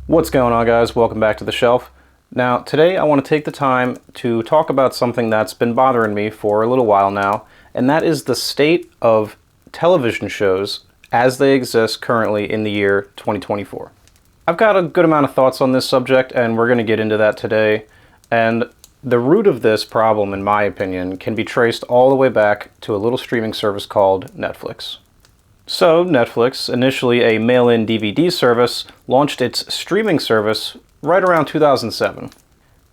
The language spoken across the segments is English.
What's going on, guys? Welcome back to the shelf. Now, today I want to take the time to talk about something that's been bothering me for a little while now, and that is the state of television shows as they exist currently in the year 2024. I've got a good amount of thoughts on this subject, and we're going to get into that today. And the root of this problem, in my opinion, can be traced all the way back to a little streaming service called Netflix. So, Netflix, initially a mail-in DVD service, launched its streaming service right around 2007.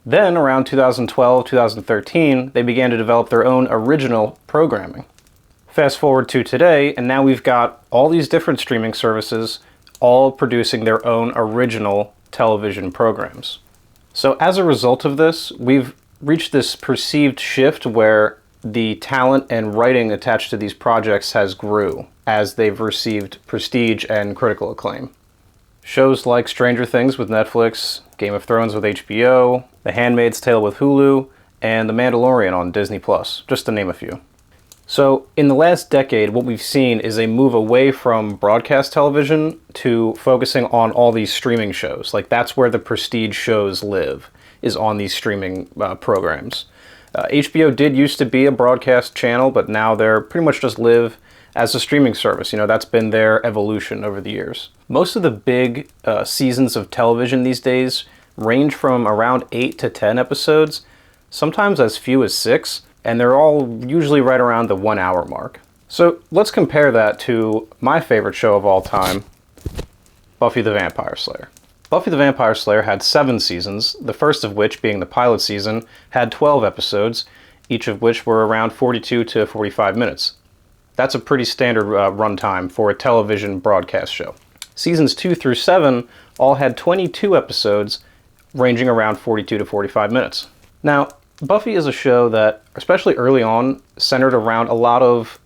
Then, around 2012-2013, they began to develop their own original programming. Fast forward to today, and now we've got all these different streaming services all producing their own original television programs. So as a result of this, we've reached this perceived shift where the talent and writing attached to these projects has grew as they've received prestige and critical acclaim. Shows like Stranger Things with Netflix, Game of Thrones with HBO, The Handmaid's Tale with Hulu, and The Mandalorian on Disney+, just to name a few. So in the last decade, what we've seen is a move away from broadcast television to focusing on all these streaming shows. Like, that's where the prestige shows live, is on these streaming programs. HBO did used to be a broadcast channel, but now they're pretty much just live as a streaming service. You know, that's been their evolution over the years. Most of the big seasons of television these days range from around 8 to 10 episodes, sometimes as few as 6, and they're all usually right around the 1 hour mark. So let's compare that to my favorite show of all time, Buffy the Vampire Slayer. Buffy the Vampire Slayer had 7 seasons, the first of which, being the pilot season, had 12 episodes, each of which were around 42 to 45 minutes. That's a pretty standard runtime for a television broadcast show. Seasons 2 through 7 all had 22 episodes, ranging around 42 to 45 minutes. Now, Buffy is a show that, especially early on, centered around a lot of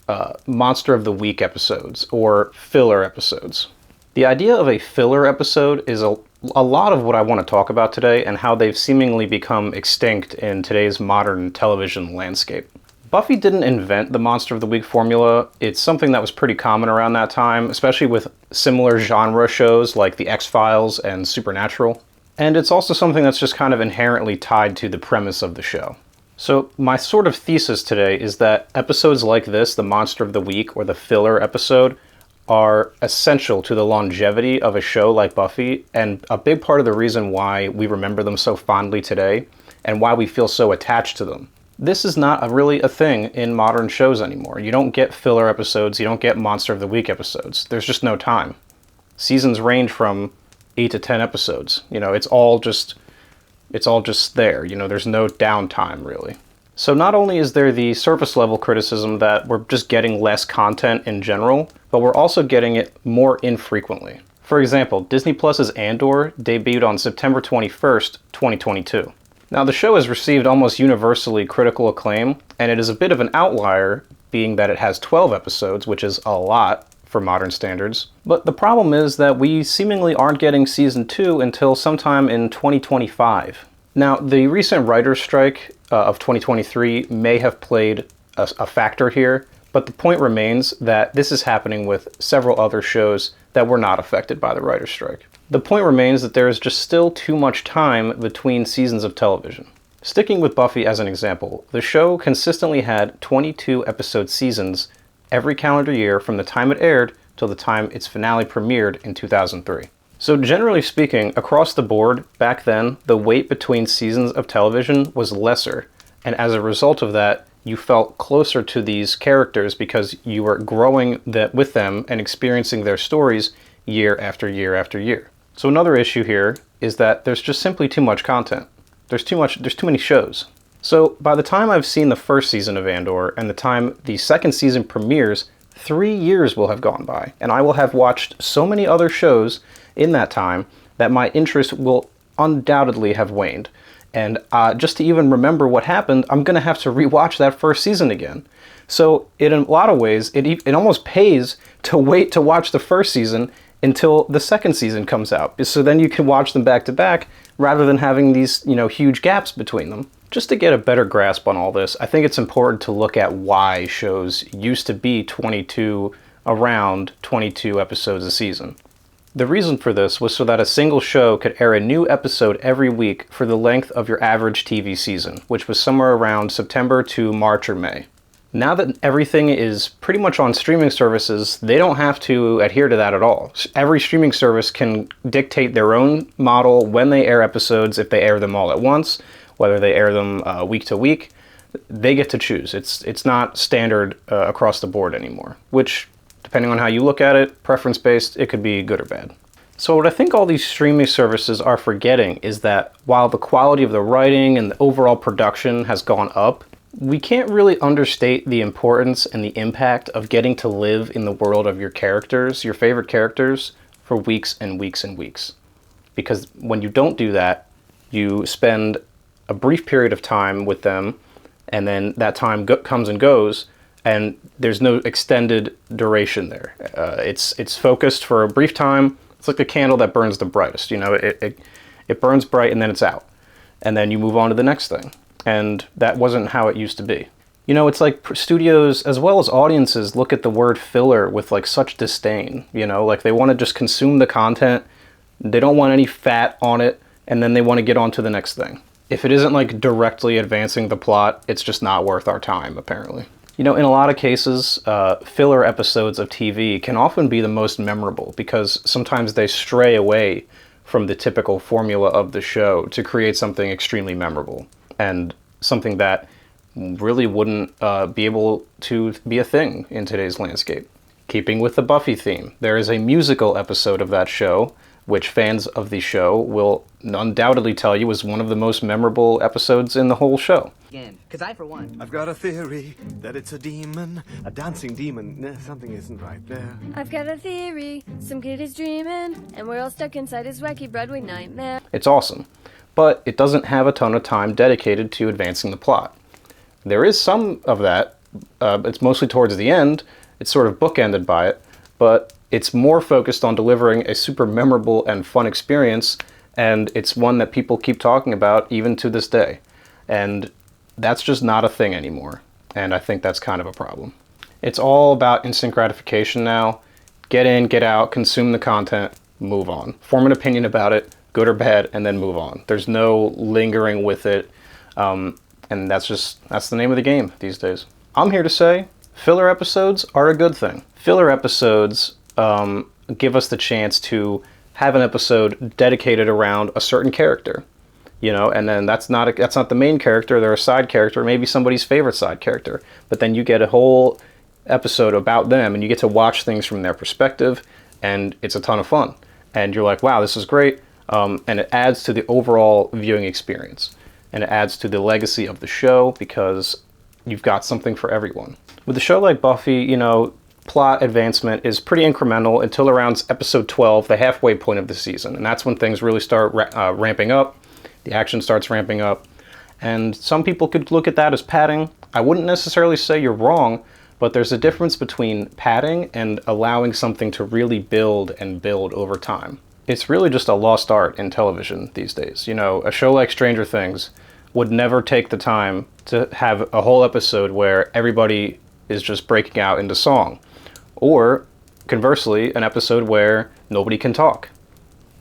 Monster of the Week episodes, or filler episodes. The idea of a filler episode is a lot of what I want to talk about today, and how they've seemingly become extinct in today's modern television landscape. Buffy didn't invent the Monster of the Week formula. It's something that was pretty common around that time, especially with similar genre shows like The X-Files and Supernatural. And it's also something that's just kind of inherently tied to the premise of the show. So my sort of thesis today is that episodes like this, the Monster of the Week or the filler episode, are essential to the longevity of a show like Buffy, and a big part of the reason why we remember them so fondly today, and why we feel so attached to them. This is not really a thing in modern shows anymore. You don't get filler episodes, you don't get Monster of the Week episodes. There's just no time. Seasons range from 8 to 10 episodes. You know, it's all just there. You know, there's no downtime, really. So not only is there the surface level criticism that we're just getting less content in general, but we're also getting it more infrequently. For example, Disney Plus's Andor debuted on September 21st, 2022. Now, the show has received almost universally critical acclaim, and it is a bit of an outlier, being that it has 12 episodes, which is a lot for modern standards. But the problem is that we seemingly aren't getting season 2 until sometime in 2025. Now, the recent writer's strike of 2023 may have played a factor here, but the point remains that this is happening with several other shows that were not affected by the writer's strike. The point remains that there is just still too much time between seasons of television. Sticking with Buffy as an example, the show consistently had 22 episode seasons every calendar year from the time it aired till the time its finale premiered in 2003. So generally speaking, across the board, back then, the wait between seasons of television was lesser, and as a result of that, you felt closer to these characters because you were growing with them and experiencing their stories year after year after year. So another issue here is that there's just simply too much content. There's too many shows. So by the time I've seen the first season of Andor and the time the second season premieres, 3 years will have gone by, and I will have watched so many other shows in that time that my interest will undoubtedly have waned. And just to even remember what happened, I'm going to have to rewatch that first season again. So in a lot of ways, it almost pays to wait to watch the first season until the second season comes out. So then you can watch them back to back rather than having these, huge gaps between them. Just to get a better grasp on all this, I think it's important to look at why shows used to be around 22 episodes a season. The reason for this was so that a single show could air a new episode every week for the length of your average TV season, which was somewhere around September to March or May. Now that everything is pretty much on streaming services, they don't have to adhere to that at all. Every streaming service can dictate their own model when they air episodes, if they air them all at once, whether they air them week to week. They get to choose. It's not standard across the board anymore, which, depending on how you look at it, preference-based, it could be good or bad. So what I think all these streaming services are forgetting is that while the quality of the writing and the overall production has gone up, we can't really understate the importance and the impact of getting to live in the world of your characters, your favorite characters, for weeks and weeks and weeks. Because when you don't do that, you spend a brief period of time with them, and then that time comes and goes, and there's no extended duration there. It's focused for a brief time. It's like a candle that burns the brightest. You know, it burns bright and then it's out. And then you move on to the next thing. And that wasn't how it used to be. You know, it's like studios as well as audiences look at the word filler with like such disdain. You know, like they want to just consume the content. They don't want any fat on it. And then they want to get on to the next thing. If it isn't like directly advancing the plot, it's just not worth our time, apparently. You know, in a lot of cases, filler episodes of TV can often be the most memorable because sometimes they stray away from the typical formula of the show to create something extremely memorable and something that really wouldn't be able to be a thing in today's landscape. Keeping with the Buffy theme, there is a musical episode of that show, which fans of the show will undoubtedly tell you is one of the most memorable episodes in the whole show. Because I, for one... I've got a theory that it's a demon, a dancing demon. Nah, something isn't right there. I've got a theory, some kid is dreaming, and we're all stuck inside his wacky Broadway nightmare. It's awesome, but it doesn't have a ton of time dedicated to advancing the plot. There is some of that. It's mostly towards the end. It's sort of bookended by it, but it's more focused on delivering a super memorable and fun experience, and it's one that people keep talking about even to this day. And that's just not a thing anymore, and I think that's kind of a problem. It's all about instant gratification now. Get in, get out, consume the content, move on. Form an opinion about it, good or bad, and then move on. There's no lingering with it, and that's the name of the game these days. I'm here to say filler episodes are a good thing. Filler episodes give us the chance to have an episode dedicated around a certain character, you know, and then that's not the main character. They're a side character, maybe somebody's favorite side character, but then you get a whole episode about them and you get to watch things from their perspective, and it's a ton of fun. And you're like, wow, this is great, and it adds to the overall viewing experience, and it adds to the legacy of the show because you've got something for everyone. With a show like Buffy, you know, plot advancement is pretty incremental until around episode 12, the halfway point of the season. And that's when things really start ramping up. The action starts ramping up. And some people could look at that as padding. I wouldn't necessarily say you're wrong, but there's a difference between padding and allowing something to really build and build over time. It's really just a lost art in television these days. You know, a show like Stranger Things would never take the time to have a whole episode where everybody is just breaking out into song. Or, conversely, an episode where nobody can talk.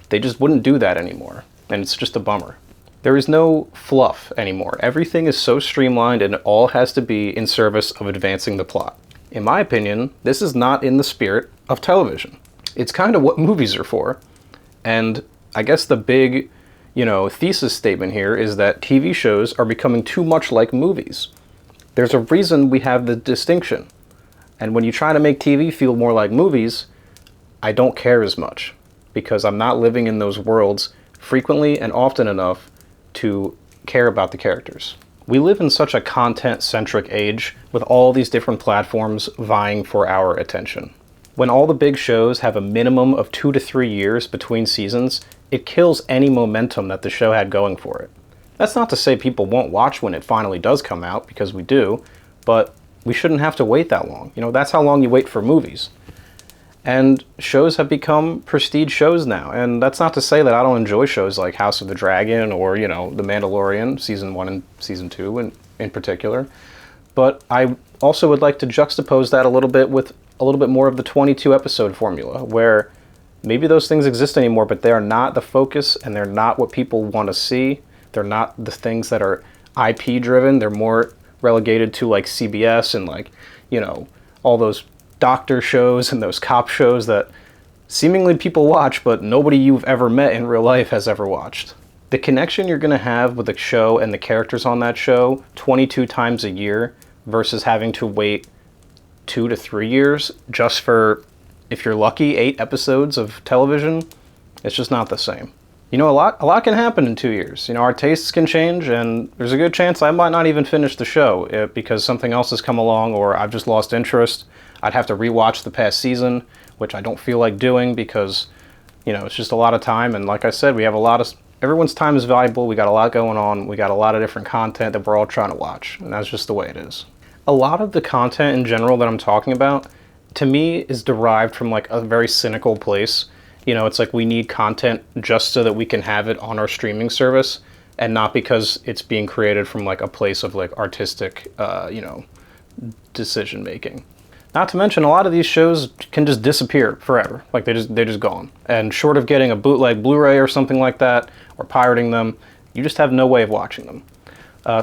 They just wouldn't do that anymore, and it's just a bummer. There is no fluff anymore. Everything is so streamlined and it all has to be in service of advancing the plot. In my opinion, this is not in the spirit of television. It's kind of what movies are for. And I guess the big, you know, thesis statement here is that TV shows are becoming too much like movies. There's a reason we have the distinction. And when you try to make TV feel more like movies, I don't care as much because I'm not living in those worlds frequently and often enough to care about the characters. We live in such a content-centric age with all these different platforms vying for our attention. When all the big shows have a minimum of 2 to 3 years between seasons, it kills any momentum that the show had going for it. That's not to say people won't watch when it finally does come out, because we do, but we shouldn't have to wait that long. You know, that's how long you wait for movies. And shows have become prestige shows now. And that's not to say that I don't enjoy shows like House of the Dragon or, you know, The Mandalorian, Season 1 and Season 2 in particular. But I also would like to juxtapose that a little bit with a little bit more of the 22 episode formula, where Maybe those things exist anymore, but they are not the focus, and they're not what people want to see. They're not the things that are IP driven. They're more relegated to like CBS and like, you know, all those doctor shows and those cop shows that seemingly people watch, but nobody you've ever met in real life has ever watched. The connection you're going to have with the show and the characters on that show 22 times a year versus having to wait 2 to 3 years just for, if you're lucky, 8 episodes of television, it's just not the same. You know, a lot can happen in 2 years. You know, our tastes can change, and there's a good chance I might not even finish the show because something else has come along, or I've just lost interest. I'd have to rewatch the past season, which I don't feel like doing because, you know, it's just a lot of time. And like I said, we have everyone's time is valuable. We got a lot going on. We got a lot of different content that we're all trying to watch, and that's just the way it is. A lot of the content in general that I'm talking about, to me, is derived from like a very cynical place. You know, it's like we need content just so that we can have it on our streaming service, and not because it's being created from like a place of like artistic, you know, decision making. Not to mention, a lot of these shows can just disappear forever. Like they're just gone. And short of getting a bootleg Blu-ray or something like that, or pirating them, you just have no way of watching them.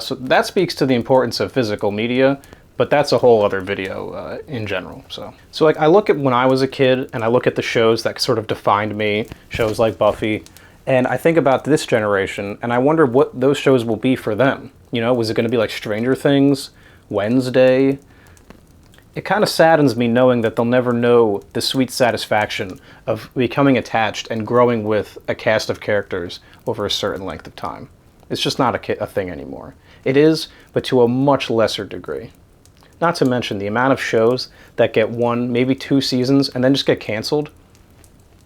So that speaks to the importance of physical media, but that's a whole other video in general. So like I look at when I was a kid, and I look at the shows that sort of defined me, shows like Buffy, and I think about this generation, and I wonder what those shows will be for them. You know, was it going to be like Stranger Things, Wednesday? It kind of saddens me knowing that they'll never know the sweet satisfaction of becoming attached and growing with a cast of characters over a certain length of time. It's just not a thing anymore. It is, but to a much lesser degree. Not to mention the amount of shows that get 1, maybe 2 seasons and then just get canceled.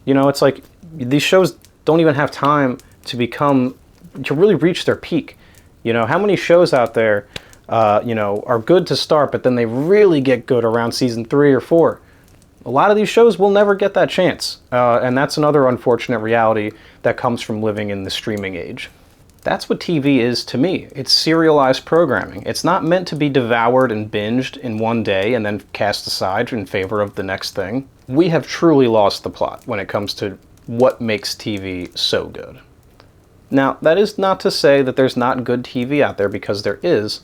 You know, it's like these shows don't even have time to really reach their peak. You know, how many shows out there you know, are good to start, but then they really get good around season 3 or 4. A lot of these shows will never get that chance, and that's another unfortunate reality that comes from living in the streaming age. That's what TV is to me. It's serialized programming. It's not meant to be devoured and binged in one day and then cast aside in favor of the next thing. We have truly lost the plot when it comes to what makes TV so good. Now, that is not to say that there's not good TV out there, because there is,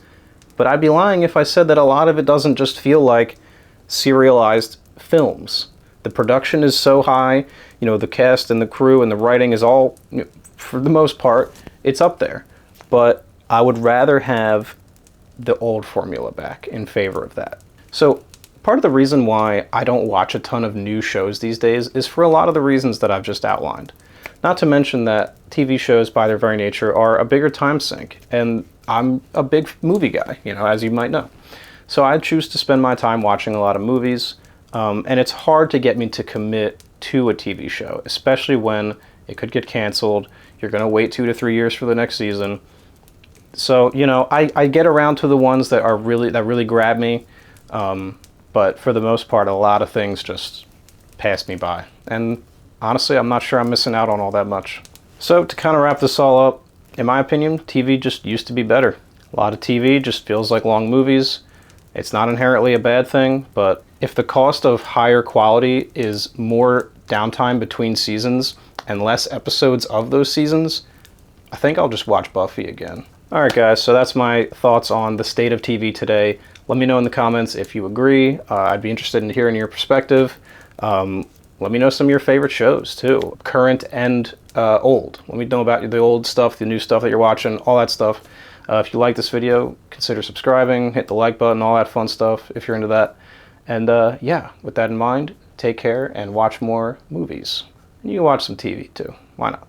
but I'd be lying if I said that a lot of it doesn't just feel like serialized films. The production is so high, you know, the cast and the crew and the writing is all, for the most part, it's up there. But I would rather have the old formula back in favor of that. So part of the reason why I don't watch a ton of new shows these days is for a lot of the reasons that I've just outlined. Not to mention that TV shows, by their very nature, are a bigger time sink, and I'm a big movie guy, you know, as you might know. So I choose to spend my time watching a lot of movies, and it's hard to get me to commit to a TV show, especially when it could get canceled. You're going to wait 2 to 3 years for the next season. So, you know, I get around to the ones that really grab me, but for the most part, a lot of things just pass me by. And honestly, I'm not sure I'm missing out on all that much. So to kind of wrap this all up, in my opinion, TV just used to be better. A lot of TV just feels like long movies. It's not inherently a bad thing, but if the cost of higher quality is more downtime between seasons and less episodes of those seasons, I think I'll just watch Buffy again. Alright guys, so that's my thoughts on the state of TV today. Let me know in the comments if you agree. I'd be interested in hearing your perspective. Let me know some of your favorite shows too, current and old. Let me know about the old stuff, the new stuff that you're watching, all that stuff. If you like this video, consider subscribing, hit the like button, all that fun stuff if you're into that. And yeah, with that in mind, take care and watch more movies. And you can watch some TV too. Why not?